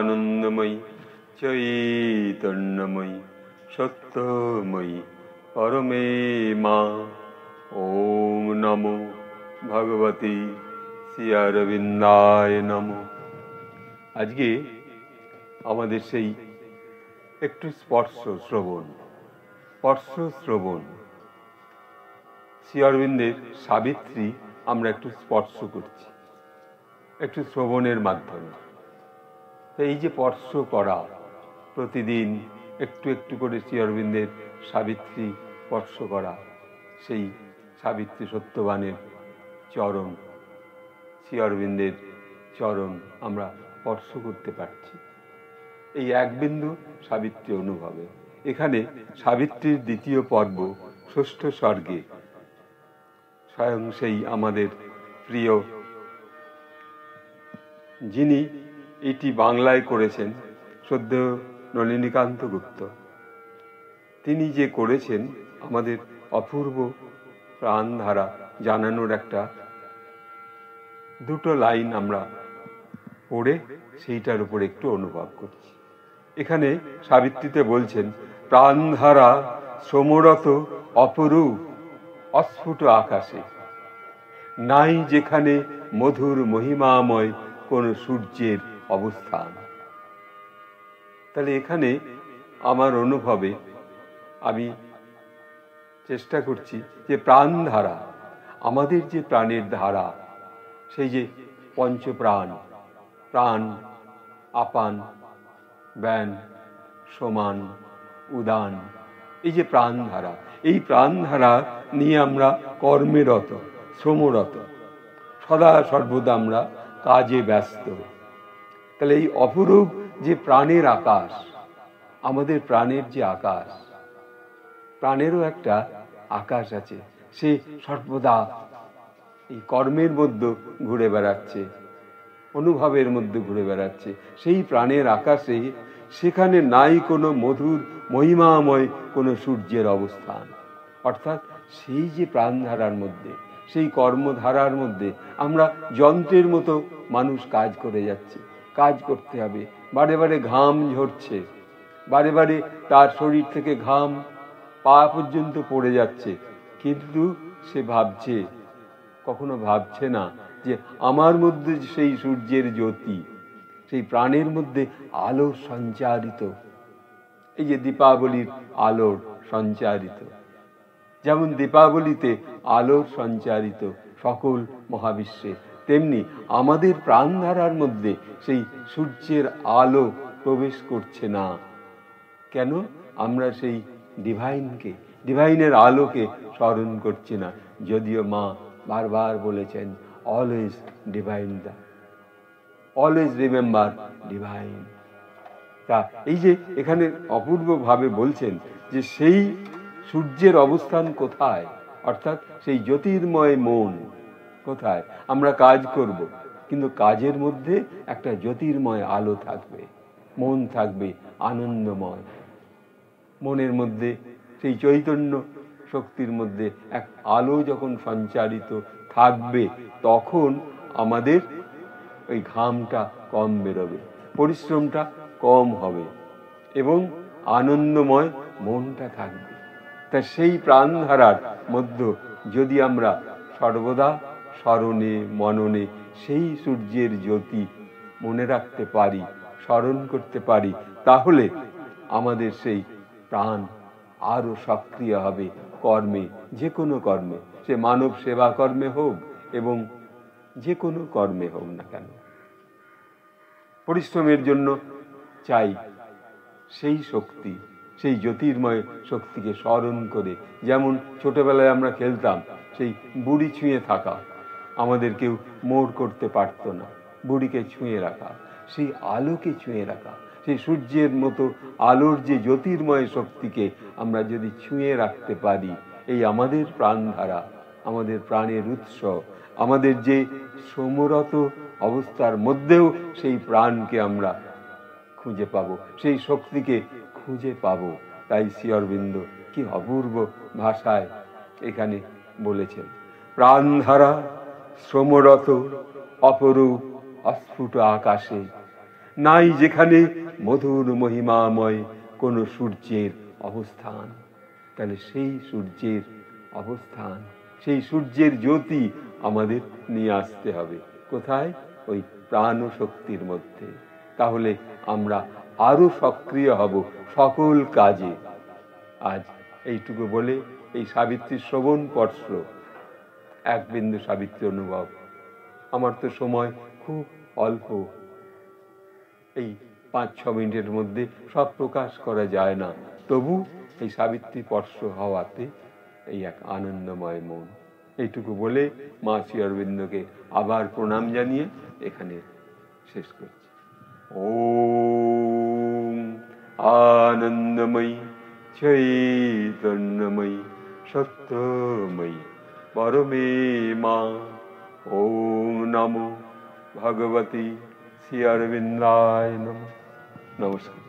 ज्ञानानन्दमयी चैतन्यमयी सत्यमयी परमे मां। ओम नमो भगवती শ্রী অরবিন্দায় নমঃ। আজকে আমাদের সেই একটু স্পর্শ শ্রবণ শ্রী অরবিন্দের সাবিত্রী আমরা একটু স্পর্শ করছি, একটু শ্রবণের মাধ্যমে। এই যে স্পর্শ করা, প্রতিদিন একটু একটু করে শ্রী অরবিন্দের সাবিত্রী স্পর্শ করা, সেই সাবিত্রী সত্যবানের চরণ, শ্রী অরবিন্দের চরণ আমরা স্পর্শ করতে পারছি এই এক বিন্দু সাবিত্রী অনুভবে। এখানে সাবিত্রীর দ্বিতীয় পর্ব ষষ্ঠ স্বর্গে স্বয়ং সেই আমাদের প্রিয়, যিনি এটি বাংলায় করেছেন, শ্রদ্ধেয় নলিনীকান্ত গুপ্ত, তিনি যে করেছেন আমাদের অপূর্ব প্রাণধারা জানানোর একটা দুটো লাইন আমরা পড়ে সেইটার উপর একটু অনুভব করছি। এখানে সাবিত্রীতে বলছেন, প্রাণধারা শ্রমরত অপরূপ অস্ফুট আকাশে, নাই যেখানে মধুর মহিমাময় কোন সূর্যের অবস্থান। তাহলে এখানে আমার অনুভবে আমি চেষ্টা করছি যে প্রাণধারা, আমাদের যে প্রাণের ধারা, সেই যে পঞ্চপ্রাণ, প্রাণ, আপান, ব্যান, সমান, উদান, এই যে প্রাণধারা, এই প্রাণধারা নিয়ে আমরা কর্মেরত, শ্রমরত, সদা সর্বদা আমরা কাজে ব্যস্ত। তাহলে এই অপরূপ যে প্রাণের আকাশ, আমাদের প্রাণের যে আকাশ, প্রাণেরও একটা আকাশ আছে, সে সর্বদা এই কর্মের মধ্যে ঘুরে বেড়াচ্ছে, অনুভবের মধ্যে ঘুরে বেড়াচ্ছে। সেই প্রাণের আকাশে সেখানে নাই কোনো মধুর মহিমাময় কোনো সূর্যের অবস্থান। অর্থাৎ সেই যে প্রাণধারার মধ্যে, সেই কর্মধারার মধ্যে আমরা যন্ত্রের মতো মানুষ কাজ করে যাচ্ছে, কাজ করতে হবে, বারে বারে ঘাম ঝরছে, বারে বারে তার শরীর থেকে ঘাম পা পর্যন্ত পড়ে যাচ্ছে, কিন্তু সে ভাবছে, কখনো ভাবছে না যে আমার মধ্যে সেই সূর্যের জ্যোতি, সেই প্রাণের মধ্যে আলোর সঞ্চারিত, এই যে দীপাবলির আলোর সঞ্চারিত, যেমন দীপাবলিতে আলোর সঞ্চারিত সকল মহাবিশ্বে, তেমনি আমাদের প্রাণধারার মধ্যে সেই সূর্যের আলো প্রবেশ করছে না। কেন? আমরা সেই ডিভাইনকে, ডিভাইনের আলোকে স্মরণ করছি না। যদিও মা বারবার বলেছেন, always divine, always remember divine. তা এই যে এখানে অপূর্বভাবে বলছেন যে সেই সূর্যের অবস্থান কোথায়, অর্থাৎ সেই জ্যোতির্ময় মন কোথায়। আমরা কাজ করব, কিন্তু কাজের মধ্যে একটা জ্যোতির্ময় আলো থাকবে, মন থাকবে আনন্দময়, মনের মধ্যে সেই চৈতন্য শক্তির মধ্যে এক আলো যখন সঞ্চারিত থাকবে, তখন আমাদের ওই ঘামটা কম বেরোবে, পরিশ্রমটা কম হবে এবং আনন্দময় মনটা থাকবে। তা সেই প্রাণধারার মধ্যে যদি আমরা সর্বদা স্মরণে মননে সেই সূর্যের জ্যোতি মনে রাখতে পারি, স্মরণ করতে পারি, তাহলে আমাদের সেই প্রাণ আরো সক্রিয় হবে কর্মে, যে কোনো কর্মে, সে মানব সেবা কর্মে হোক এবং যে কোনো কর্মে হোক না কেন। পরিশ্রমের জন্য চাই সেই শক্তি, সেই জ্যোতির্ময় শক্তিকে স্মরণ করে। যেমন ছোটবেলায় আমরা খেলতাম, সেই বুড়ি ছুঁয়ে থাকা, আমাদের কেউ মোড় করতে পারত না, বুড়িকে ছুঁয়ে রাখা, সেই আলোকে ছুঁয়ে রাখা, সেই সূর্যের মতো আলোর যে জ্যোতির্ময় শক্তিকে আমরা যদি ছুঁয়ে রাখতে পারি, এই আমাদের প্রাণধারা, আমাদের প্রাণের উৎস, আমাদের যে শ্রমরত অবস্থার মধ্যেও সেই প্রাণকে আমরা খুঁজে পাবো, সেই শক্তিকে খুঁজে পাবো। তাই শ্রী অরবিন্দ কি অপূর্ব ভাষায় এখানে বলেছেন, প্রাণধারা শ্রমরত অপরূপ অস্ফুট আকাশে, নাই যেখানে মধুর মহিমাময় কোন সূর্যের অবস্থান। তাহলে সেই সূর্যের অবস্থান, সেই সূর্যের জ্যোতি আমাদের নিয়ে আসতে হবে কোথায়? ওই প্রাণ শক্তির মধ্যে। তাহলে আমরা আরো সক্রিয় হব সকল কাজে। আজ এইটুকু বলে এই সাবিত্রীর শ্রবণ পর্শ, এক বিন্দু সাবিত্রী অনুভব। আমার তো সময় খুব অল্প, এই 5-6 মিনিটের মধ্যে সব প্রকাশ করা যায় না, তবু এই সাবিত্রী স্পর্শ হওয়াতে এই এক আনন্দময় মন। এইটুকু বলে মা শ্রী অরবিন্দকে আবার প্রণাম জানিয়ে এখানে শেষ করছি। ওম আনন্দময়ী চৈতন্যময়ী সত্যময়ী পরমে মা। ওম নমো ভগবতী শ্রী অরবিন্দায় নমঃ। নমস্কার।